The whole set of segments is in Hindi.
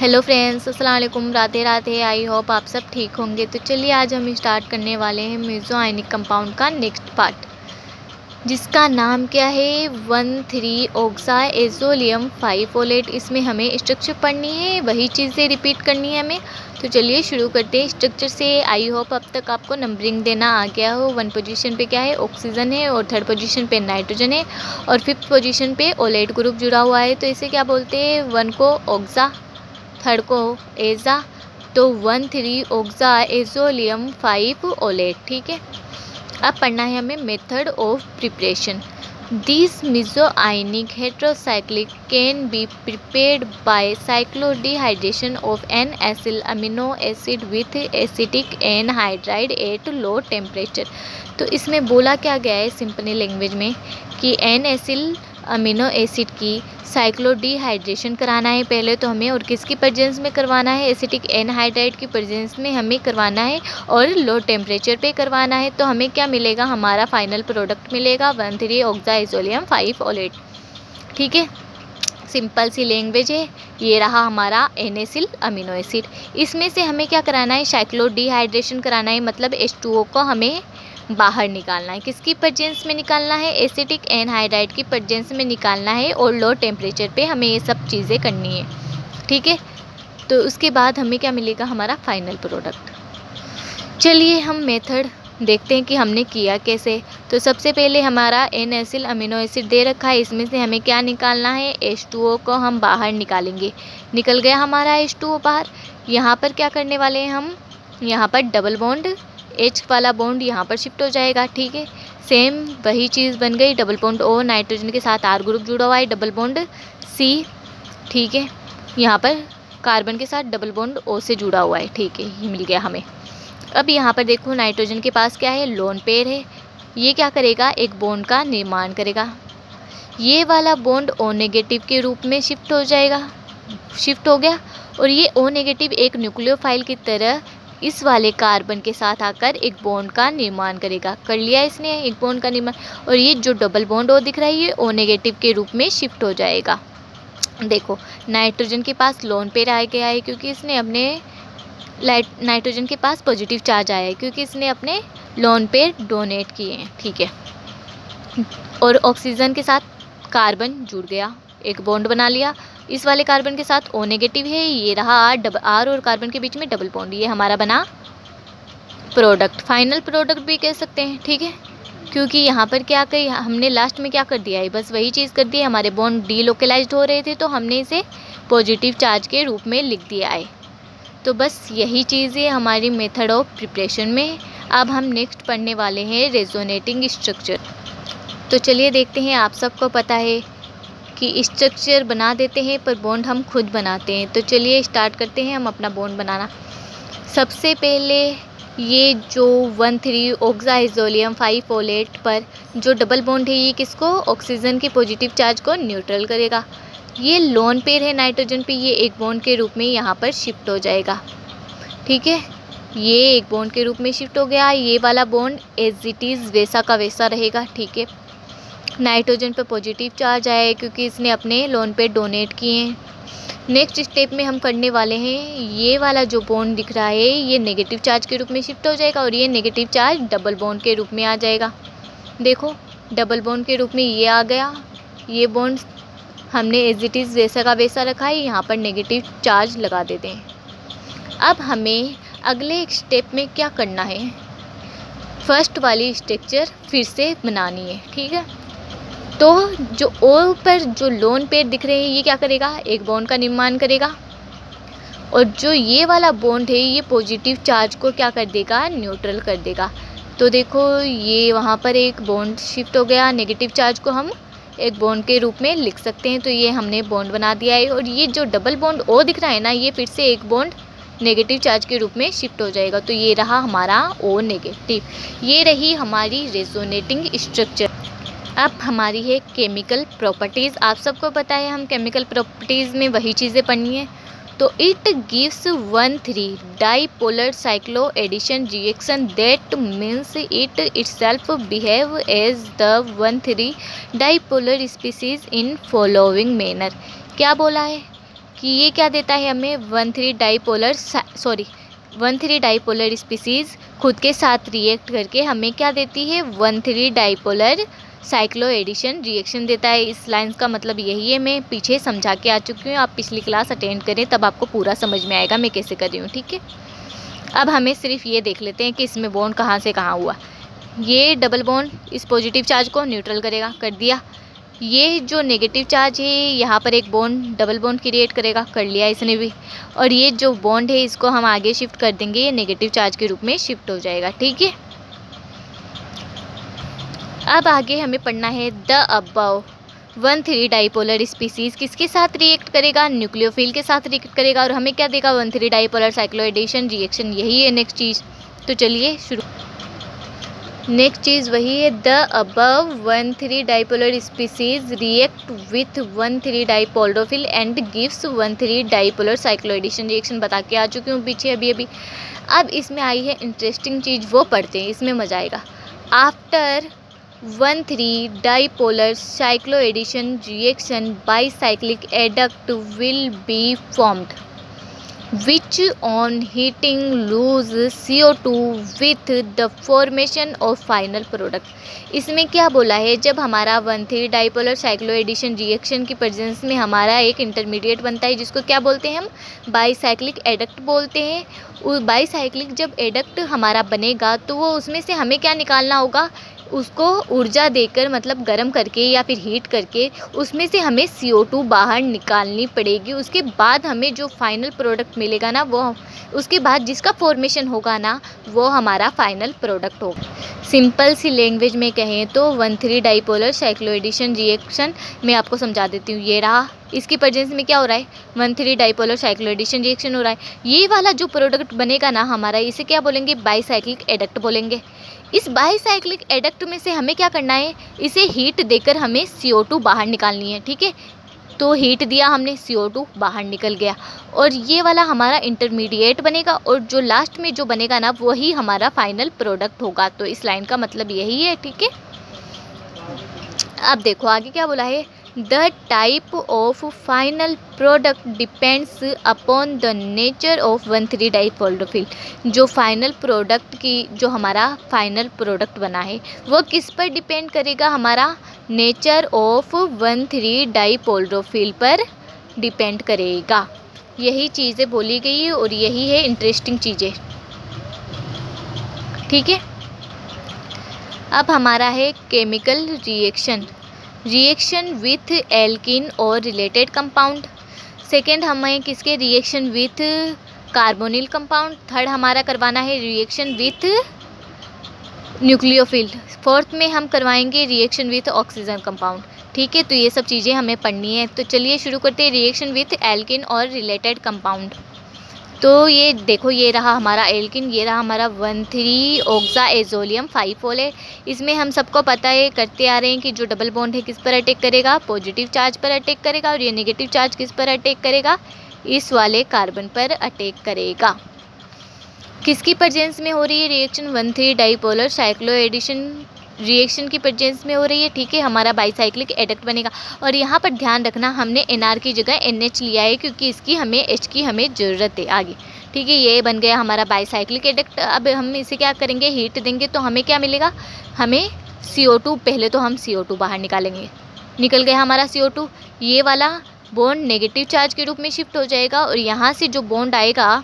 हेलो फ्रेंड्स, अस्सलाम वालेकुम, राधे राधे। आई होप आप सब ठीक होंगे। तो चलिए आज हम स्टार्ट करने वाले हैं मेसो आयनिक कंपाउंड का नेक्स्ट पार्ट, जिसका नाम क्या है 1,3 ऑक्सा एजोलियम 5 फोलेट। इसमें हमें स्ट्रक्चर पढ़नी है, वही चीज़ें रिपीट करनी है हमें। तो चलिए शुरू करते हैं स्ट्रक्चर से। आई होप अब तक आपको नंबरिंग देना आ गया हो। 1 पोजीशन पे क्या है, ऑक्सीजन है, और 3rd पोजीशन पे नाइट्रोजन है, और 5th पोजीशन पे ओलेट ग्रुप जुड़ा हुआ है। तो इसे क्या बोलते हैं, 1 को ऑक्सा, 3rd को एजा, तो 1,3 ऑक्सा एजोलियम 5 ओलेट। ठीक है, अब पढ़ना है हमें method of preparation. This mesoionic heterocyclic can be prepared by cyclodehydration of N acyl amino acid with acetic anhydride at low temperature. तो इसमें बोला क्या गया है सिंपल लैंग्वेज में कि एन एसिल अमीनो एसिड की साइक्लोडिहाइड्रेशन कराना है पहले तो हमें, और किसकी प्रेजेंस में करवाना है, एसिटिक एनहाइड्राइड की प्रेजेंस में हमें करवाना है, और लो टेम्परेचर पे करवाना है। तो हमें क्या मिलेगा, हमारा फाइनल प्रोडक्ट मिलेगा 1,3 ऑक्सा एजोलियम 5 ओलेट। ठीक है, सिंपल सी लैंग्वेज है। ये रहा हमारा एन-एसिल अमीनो एसिड। इसमें से हमें क्या कराना है, साइक्लोडिहाइड्रेशन कराना है, मतलब H2O को हमें बाहर निकालना है। किसकी प्रेजेंस में निकालना है, एसिटिक एनहाइड्राइड की प्रेजेंस में निकालना है, और लो टेम्परेचर पे हमें ये सब चीज़ें करनी है। ठीक है, तो उसके बाद हमें क्या मिलेगा, हमारा फाइनल प्रोडक्ट। चलिए हम मेथड देखते हैं कि हमने किया कैसे। तो सबसे पहले हमारा एन-एसिल अमीनो एसिड दे रखा है, इसमें से हमें क्या निकालना है, H2O को हम बाहर निकालेंगे। निकल गया हमारा H2O बाहर। यहाँ पर क्या करने वाले हैं हम, यहाँ पर डबल बॉन्ड, H वाला बॉन्ड यहाँ पर शिफ्ट हो जाएगा। ठीक है, सेम वही चीज़ बन गई, डबल बॉन्ड O, नाइट्रोजन के साथ R ग्रुप जुड़ा हुआ है, डबल बॉन्ड C। ठीक है, यहाँ पर कार्बन के साथ डबल बॉन्ड O से जुड़ा हुआ है। ठीक है, ये मिल गया हमें। अब यहाँ पर देखो नाइट्रोजन के पास क्या है, लोन पेयर है। ये क्या करेगा, एक बॉन्ड का निर्माण करेगा। ये वाला बॉन्ड O नेगेटिव के रूप में शिफ्ट हो जाएगा, शिफ्ट हो गया, और ये O नेगेटिव एक न्यूक्लियोफाइल की तरह इस वाले कार्बन के साथ आकर एक बॉन्ड का निर्माण करेगा। कर लिया इसने एक बॉन्ड का निर्माण, और ये जो डबल बॉन्ड O दिख रहा है ये O नेगेटिव के रूप में शिफ्ट हो जाएगा। देखो नाइट्रोजन के पास लोन पेयर आ गया है, क्योंकि इसने अपने नाइट्रोजन के पास पॉजिटिव चार्ज आया है, क्योंकि इसने अपने लोन पेयर डोनेट किए हैं। ठीक है, और ऑक्सीजन के साथ कार्बन जुड़ गया, एक बॉन्ड बना लिया। इस वाले कार्बन के साथ O नेगेटिव है, ये रहा R और कार्बन के बीच में डबल बॉन्ड, ये हमारा बना प्रोडक्ट, फाइनल प्रोडक्ट भी कह सकते हैं। ठीक है, क्योंकि यहाँ पर क्या कही हमने, लास्ट में क्या कर दिया है, बस वही चीज़ कर दी है। हमारे बॉन्ड डीलोकलाइज्ड हो रहे थे तो हमने इसे पॉजिटिव चार्ज के रूप में लिख दिया है। तो बस यही चीज़ है हमारी मेथड ऑफ प्रिपरेशन में। अब हम नेक्स्ट पढ़ने वाले हैं रेजोनेटिंग स्ट्रक्चर। तो चलिए देखते हैं, आप सबको पता है कि स्ट्रक्चर बना देते हैं पर बॉन्ड हम खुद बनाते हैं। तो चलिए स्टार्ट करते हैं हम अपना बॉन्ड बनाना। सबसे पहले ये जो 1,3 ऑक्सा एजोलियम 5 ओलेट पर जो डबल बॉन्ड है, ये किसको, ऑक्सीजन के पॉजिटिव चार्ज को न्यूट्रल करेगा। ये लोन पेयर है नाइट्रोजन पे, ये एक बॉन्ड के रूप में यहाँ पर शिफ्ट हो जाएगा। ठीक है, ये एक बॉन्ड के रूप में शिफ्ट हो गया। ये वाला बॉन्ड एज इट इज़ वैसा का वैसा रहेगा। ठीक है, नाइट्रोजन पे पॉजिटिव चार्ज आया है क्योंकि इसने अपने लोन पेयर डोनेट किए हैं। नेक्स्ट स्टेप में हम करने वाले हैं, ये वाला जो बॉन्ड दिख रहा है ये नेगेटिव चार्ज के रूप में शिफ्ट हो जाएगा, और ये नेगेटिव चार्ज डबल बॉन्ड के रूप में आ जाएगा। देखो डबल बॉन्ड के रूप में ये आ गया। ये बॉन्ड हमने एज इट इज़ वैसा का वैसा रखा है, यहाँ पर नेगेटिव चार्ज लगा देते हैं। अब हमें अगले एक स्टेप में क्या करना है, फर्स्ट वाली स्ट्रक्चर फिर से बनानी है। ठीक है, तो जो O पर जो लोन पेयर दिख रहे हैं ये क्या करेगा, एक बॉन्ड का निर्माण करेगा, और जो ये वाला बॉन्ड है ये पॉजिटिव चार्ज को क्या कर देगा, न्यूट्रल कर देगा। तो देखो ये वहाँ पर एक बॉन्ड शिफ्ट हो गया, नेगेटिव चार्ज को हम एक बॉन्ड के रूप में लिख सकते हैं। तो ये हमने बॉन्ड बना दिया है, और ये जो डबल बॉन्ड O दिख रहा है ना, ये फिर से एक बॉन्ड नेगेटिव चार्ज के रूप में शिफ्ट हो जाएगा। तो ये रहा हमारा O नेगेटिव। ये रही हमारी रेजोनेटिंग स्ट्रक्चर। अब हमारी है केमिकल प्रॉपर्टीज़। आप सबको पता है हम केमिकल प्रॉपर्टीज़ में वही चीज़ें पढ़नी है। तो it gives 1,3 dipolar cycloaddition reaction that means it itself behave as the 1,3 dipolar species in following manner. क्या बोला है कि ये क्या देता है हमें 1,3 डाइपोलर स्पीसीज़ खुद के साथ रिएक्ट करके हमें क्या देती है 1,3 डाइपोलर साइक्लो एडिशन रिएक्शन देता है। इस लाइन्स का मतलब यही है, मैं पीछे समझा के आ चुकी हूँ, आप पिछली क्लास अटेंड करें तब आपको पूरा समझ में आएगा मैं कैसे कर रही हूँ, ठीक है। अब हमें सिर्फ ये देख लेते हैं कि इसमें बॉन्ड कहाँ से कहाँ हुआ। ये डबल बॉन्ड इस पॉजिटिव चार्ज को न्यूट्रल करेगा, कर दिया। ये जो नेगेटिव चार्ज है यहाँ पर एक बॉन्ड डबल बॉन्ड क्रिएट करेगा, कर लिया इसने भी। और ये जो बॉन्ड है इसको हम आगे शिफ्ट कर देंगे, ये नेगेटिव चार्ज के रूप में शिफ्ट हो जाएगा, ठीक है। अब आगे हमें पढ़ना है द अबव 1,3 डाइपोलर स्पीसीज़ किसके साथ रिएक्ट करेगा, न्यूक्लियोफिल के साथ रिएक्ट करेगा और हमें क्या देगा 1,3 डाइपोलर साइक्लोएडिशन रिएक्शन, यही है नेक्स्ट चीज़। तो चलिए शुरू। नेक्स्ट चीज़ वही है the above 1,3 dipolar species react with 1,3 dipolarophile and gives 1,3 dipolar cycloaddition reaction, बता के आ चुकी हूँ पीछे अभी। अब इसमें आई है इंटरेस्टिंग चीज़, वो पढ़ते हैं, इसमें मज़ा आएगा। After 1,3 dipolar cycloaddition reaction bicyclic adduct will be formed which on heating lose CO2 with the formation of final product। इसमें क्या बोला है, जब हमारा 1,3 डाइपोलर साइक्लोएडिशन रिएक्शन की प्रेजेंस में हमारा एक इंटरमीडिएट बनता है जिसको क्या बोलते हैं हम बाइसाइक्लिक एडक्ट बोलते हैं। वो बाइसाइक्लिक जब एडक्ट हमारा बनेगा तो वो उसमें से हमें क्या निकालना होगा, उसको ऊर्जा देकर मतलब गर्म करके या फिर हीट करके उसमें से हमें CO2 बाहर निकालनी पड़ेगी। उसके बाद हमें जो फाइनल प्रोडक्ट मिलेगा ना, वो उसके बाद जिसका फॉर्मेशन होगा ना वो हमारा फाइनल प्रोडक्ट होगा। सिंपल सी लैंग्वेज में कहें तो 1,3 डाइपोलर साइक्लोएडिशन रिएक्शन मैं आपको समझा देती हूँ। ये रहा, इसकी प्रेजेंस में क्या हो रहा है 1,3 डाइपोलर साइक्लोएडिशन रिएक्शन हो रहा है। ये वाला जो प्रोडक्ट बनेगा ना हमारा, इसे क्या बोलेंगे बाइसाइक्लिक एडक्ट बोलेंगे। इस बाइसाइक्लिक एडक्ट में से हमें क्या करना है, इसे हीट देकर हमें CO2 बाहर निकालनी है, ठीक है। तो हीट दिया हमने, CO2 बाहर निकल गया और ये वाला हमारा इंटरमीडिएट बनेगा और जो लास्ट में जो बनेगा ना वही हमारा फाइनल प्रोडक्ट होगा। तो इस लाइन का मतलब यही है, ठीक है। अब देखो आगे क्या बोला है, the type of final product depends upon the nature of 1,3 डाइपोलोफिल। जो फाइनल प्रोडक्ट की जो हमारा फाइनल प्रोडक्ट बना है वो किस पर डिपेंड करेगा, हमारा नेचर ऑफ 1,3 डाइपोलोफिल पर डिपेंड करेगा। यही चीज़ें बोली गई है और यही है इंटरेस्टिंग चीज़ें, ठीक है। अब हमारा है केमिकल रिएक्शन विथ एल्किन और रिलेटेड कंपाउंड। सेकेंड हमें किसके reaction with carbonyl compound. Third हमारा करवाना है रिएक्शन विथ न्यूक्लियोफिल। फोर्थ में हम करवाएंगे रिएक्शन विथ ऑक्सीजन कंपाउंड, ठीक है। तो ये सब चीज़ें हमें पढ़नी है। तो चलिए शुरू करते हैं रिएक्शन विथ एल्किन और रिलेटेड कंपाउंड। तो ये देखो, ये रहा हमारा एल्किन, ये रहा हमारा 1,3 ऑक्साएजोलियम 5-ओल है। इसमें हम सबको पता है, करते आ रहे हैं कि जो डबल बॉन्ड है किस पर अटैक करेगा, पॉजिटिव चार्ज पर अटैक करेगा और ये नेगेटिव चार्ज किस पर अटैक करेगा, इस वाले कार्बन पर अटैक करेगा। किसकी प्रेजेंस में हो रही है रिएक्शन 1,3 डाइपोलर साइक्लोएडिशन रिएक्शन की प्रेजेंस में हो रही है, ठीक है। हमारा बाइसाइक्लिक एडक्ट बनेगा और यहाँ पर ध्यान रखना हमने NR की जगह NH लिया है क्योंकि इसकी हमें H की हमें ज़रूरत है आगे, ठीक है। ये बन गया हमारा बाइसाइक्लिक एडक्ट। अब हम इसे क्या करेंगे, हीट देंगे तो हमें क्या मिलेगा, हमें CO2, पहले तो हम CO2 बाहर निकालेंगे, निकल गया हमारा CO2। ये वाला बॉन्ड नेगेटिव चार्ज के रूप में शिफ्ट हो जाएगा और यहाँ से जो बॉन्ड आएगा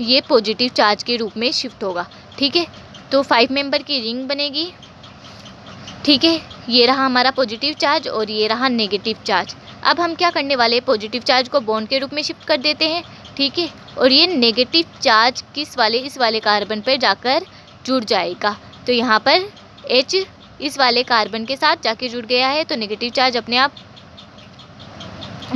ये पॉजिटिव चार्ज के रूप में शिफ्ट होगा, ठीक है। तो 5 मेंबर की रिंग बनेगी, ठीक है। ये रहा हमारा पॉजिटिव चार्ज और ये रहा नेगेटिव चार्ज। अब हम क्या करने वाले हैं, पॉजिटिव चार्ज को बॉन्ड के रूप में शिफ्ट कर देते हैं, ठीक है। और ये नेगेटिव चार्ज किस वाले, इस वाले कार्बन पर जाकर जुड़ जाएगा। तो यहाँ पर H इस वाले कार्बन के साथ जाके जुड़ गया है तो नेगेटिव चार्ज अपने आप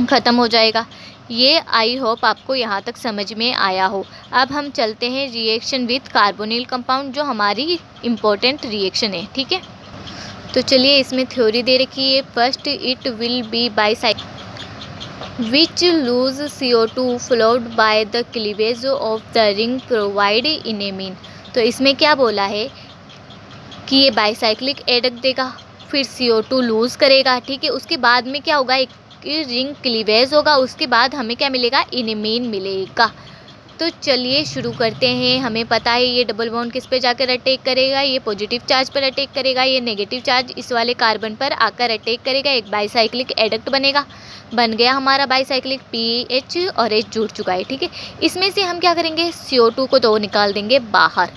ख़त्म हो जाएगा। ये आई होप आपको यहाँ तक समझ में आया हो। अब हम चलते हैं रिएक्शन विथ कार्बोनिल कंपाउंड, जो हमारी इम्पोर्टेंट रिएक्शन है, ठीक है। तो चलिए इसमें थ्योरी दे रखी है। First, it will be bicyclic which loose CO2 flowed by the cleavage of the ring provide in A mean. तो इसमें क्या बोला है कि ये बाइसाइक्लिक एडक्ट देगा, फिर CO2 लूज़ करेगा, ठीक है। उसके बाद में क्या होगा, एक रिंग क्लीवेज होगा, उसके बाद हमें क्या मिलेगा, इनेमीन मिलेगा। तो चलिए शुरू करते हैं। हमें पता है ये डबल बॉन्ड किस पे जाकर अटैक करेगा, ये पॉजिटिव चार्ज पर अटैक करेगा, ये नेगेटिव चार्ज इस वाले कार्बन पर आकर अटैक करेगा, एक बाईसाइक्लिक एडक्ट बनेगा। बन गया हमारा बाईसाइक्लिक, पीएच और एच जुड़ चुका है। ठीक है, इसमें से हम क्या करेंगे, CO2 को तो निकाल देंगे बाहर।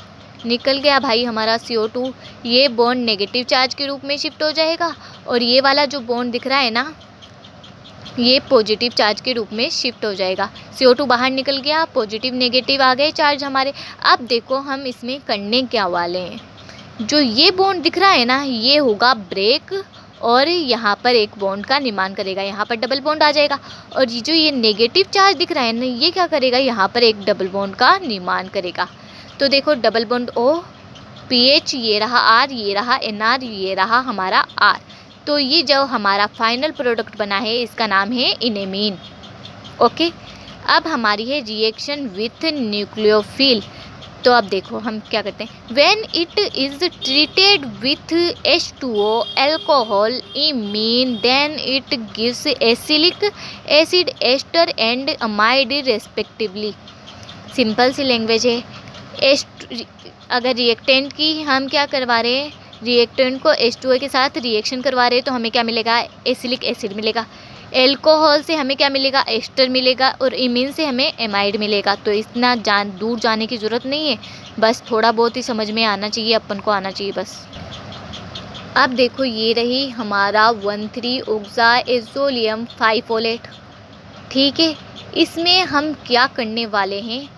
निकल गया भाई हमारा CO2। ये बॉन्ड नेगेटिव चार्ज के रूप में शिफ्ट हो जाएगा और ये वाला जो बॉन्ड दिख रहा है ना, ये पॉजिटिव चार्ज के रूप में शिफ्ट हो जाएगा। CO2 बाहर निकल गया, पॉजिटिव नेगेटिव आ गए चार्ज हमारे। अब देखो हम इसमें करने क्या वाले हैं। जो ये बॉन्ड दिख रहा है ना, ये होगा ब्रेक और यहाँ पर एक बॉन्ड का निर्माण करेगा, यहाँ पर डबल बॉन्ड आ जाएगा। और जो ये नेगेटिव चार्ज दिख रहा है ना, ये क्या करेगा, यहाँ पर एक डबल बॉन्ड का निर्माण करेगा। तो देखो डबल बॉन्ड O, PH ये रहा R, ये रहा NR, ये रहा हमारा R। तो ये जो हमारा फाइनल प्रोडक्ट बना है, इसका नाम है इनेमीन। ओके, अब हमारी है रिएक्शन विथ न्यूक्लियोफिल। तो अब देखो हम क्या करते हैं, when it is treated with H2O alcohol imine, then it gives acylic acid, ester and amide respectively. Simple सी लैंग्वेज है। अगर रिएक्टेंट की हम क्या करवा रहे हैं, रिएक्टेंट को H2O के साथ रिएक्शन करवा रहे हैं, तो हमें क्या मिलेगा, एसिलिक एसिड मिलेगा। एल्कोहल से हमें क्या मिलेगा, एस्टर मिलेगा। और इमीन से हमें एमाइड मिलेगा। तो इतना दूर जाने की ज़रूरत नहीं है, बस थोड़ा बहुत ही समझ में आना चाहिए, अपन को आना चाहिए बस। अब देखो ये रही हमारा 1,3-ऑक्साइसोलियम 5-फोलेट। ठीक है, इसमें हम क्या करने वाले हैं,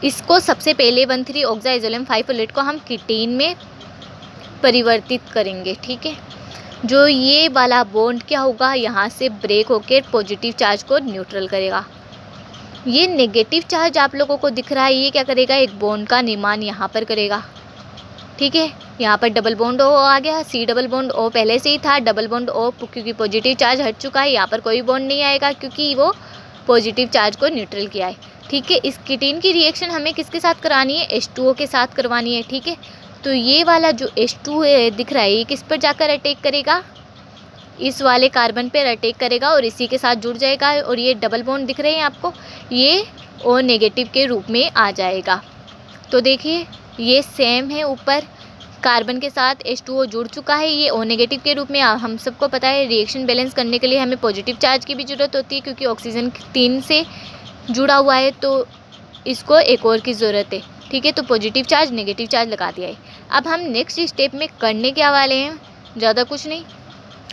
इसको सबसे पहले 1,3-ऑक्साइसोलियम 5-फोलेट को हम कीटीन में परिवर्तित करेंगे। ठीक है, जो ये वाला बॉन्ड क्या होगा, यहाँ से ब्रेक होकर पॉजिटिव चार्ज को न्यूट्रल करेगा। ये नेगेटिव चार्ज आप लोगों को दिख रहा है, ये क्या करेगा, एक बॉन्ड का निर्माण यहाँ पर करेगा। ठीक है, यहाँ पर डबल बॉन्ड O आ गया, C डबल बॉन्ड O पहले से ही था, डबल बॉन्ड O क्योंकि पॉजिटिव चार्ज हट चुका है, यहाँ पर कोई बॉन्ड नहीं आएगा क्योंकि वो पॉजिटिव चार्ज को न्यूट्रल किया है। ठीक है, इस कीटीन की रिएक्शन हमें किसके साथ करानी है, H2O के साथ करवानी है। ठीक है, तो ये वाला जो H2O दिख रहा है, ये किस पर जाकर अटैक करेगा, इस वाले कार्बन पर अटैक करेगा और इसी के साथ जुड़ जाएगा। और ये डबल बॉन्ड दिख रहे हैं आपको, ये O नेगेटिव के रूप में आ जाएगा। तो देखिए ये सेम है, ऊपर कार्बन के साथ H2O जुड़ चुका है, ये O नेगेटिव के रूप में। हम सबको पता है रिएक्शन बैलेंस करने के लिए हमें पॉजिटिव चार्ज की भी ज़रूरत होती है, क्योंकि ऑक्सीजन 3 से जुड़ा हुआ है, तो इसको एक और की ज़रूरत है। ठीक है, तो पॉजिटिव चार्ज नेगेटिव चार्ज लगा दिया है। अब हम नेक्स्ट स्टेप में करने क्या वाले हैं, ज़्यादा कुछ नहीं,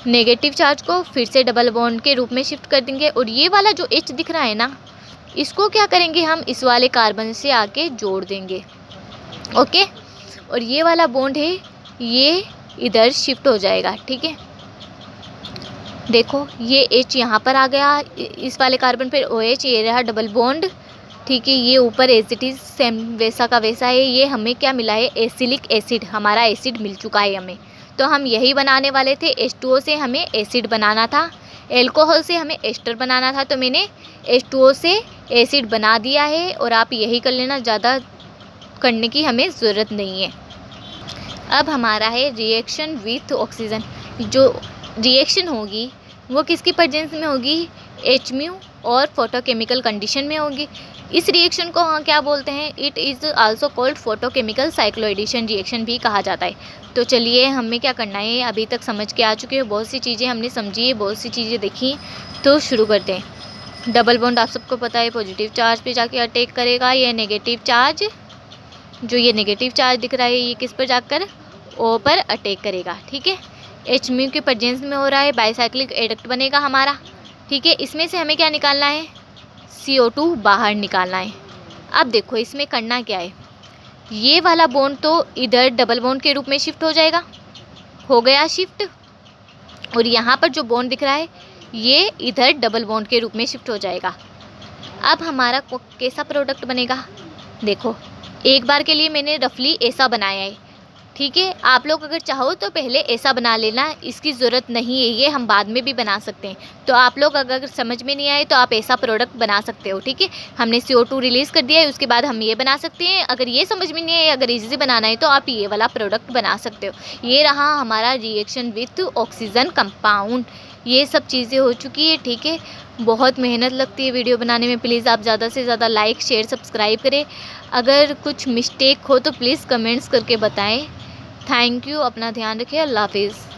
नेगेटिव चार्ज को फिर से डबल बॉन्ड के रूप में शिफ्ट कर देंगे। और ये वाला जो H दिख रहा है ना, इसको क्या करेंगे, हम इस वाले कार्बन से आके जोड़ देंगे। ओके, और ये वाला बॉन्ड है, ये इधर शिफ्ट हो जाएगा। ठीक है, देखो ये H यहाँ पर आ गया, इस वाले कार्बन पर OH, ये रहा डबल बॉन्ड। ठीक है, ये ऊपर एज इट इज़ सेम वैसा का वैसा है। ये हमें क्या मिला है, एसिलिक एसिड, हमारा एसिड मिल चुका है हमें। तो हम यही बनाने वाले थे, H2O से हमें एसिड बनाना था, एल्कोहल से हमें एस्टर बनाना था, तो मैंने H2O से एसिड बना दिया है। और आप यही कर लेना, ज़्यादा करने की हमें ज़रूरत नहीं है। अब हमारा है रिएक्शन विथ ऑक्सीजन। जो रिएक्शन होगी वो किसकी प्रेजेंस में होगी, Hμ और फोटोकेमिकल कंडीशन में होगी। इस रिएक्शन को हाँ क्या बोलते हैं, it is also called photochemical cycloaddition reaction भी कहा जाता है। तो चलिए हमें क्या करना है, अभी तक समझ के आ चुके हो, बहुत सी चीज़ें हमने समझी है, बहुत सी चीज़ें देखी, तो शुरू करते हैं। डबल बॉन्ड आप सबको पता है पॉजिटिव चार्ज पे जाके अटैक करेगा, ये नेगेटिव चार्ज, जो ये नेगेटिव चार्ज दिख रहा है, ये किस पर जाकर O पर अटैक करेगा। ठीक है, Hμ के प्रेजेंस में हो रहा है, बाईसाइक्लिक एडक्ट बनेगा हमारा। ठीक है, इसमें से हमें क्या निकालना है, CO2 बाहर निकालना है। अब देखो इसमें करना क्या है, ये वाला बॉन्ड तो इधर डबल बॉन्ड के रूप में शिफ्ट हो जाएगा, हो गया शिफ्ट। और यहाँ पर जो बॉन्ड दिख रहा है, ये इधर डबल बॉन्ड के रूप में शिफ्ट हो जाएगा। अब हमारा कैसा प्रोडक्ट बनेगा, देखो एक बार के लिए मैंने रफली ऐसा बनाया है। ठीक है, आप लोग अगर चाहो तो पहले ऐसा बना लेना, इसकी ज़रूरत नहीं है, ये हम बाद में भी बना सकते हैं। तो आप लोग अगर समझ में नहीं आए तो आप ऐसा प्रोडक्ट बना सकते हो। ठीक है, हमने CO2 रिलीज़ कर दिया है, उसके बाद हम ये बना सकते हैं। अगर ये समझ में नहीं आए, अगर इजी बनाना है तो आप ये वाला प्रोडक्ट बना सकते हो। ये रहा हमारा रिएक्शन विथ ऑक्सीजन कंपाउंड। ये सब चीज़ें हो चुकी है, ठीक है। बहुत मेहनत लगती है वीडियो बनाने में। प्लीज़ आप ज़्यादा से ज़्यादा लाइक शेयर सब्सक्राइब करें। अगर कुछ मिस्टेक हो तो प्लीज़ कमेंट्स करके बताएं। Thank you. अपना ध्यान रखिए। अल्लाह हाफिज़।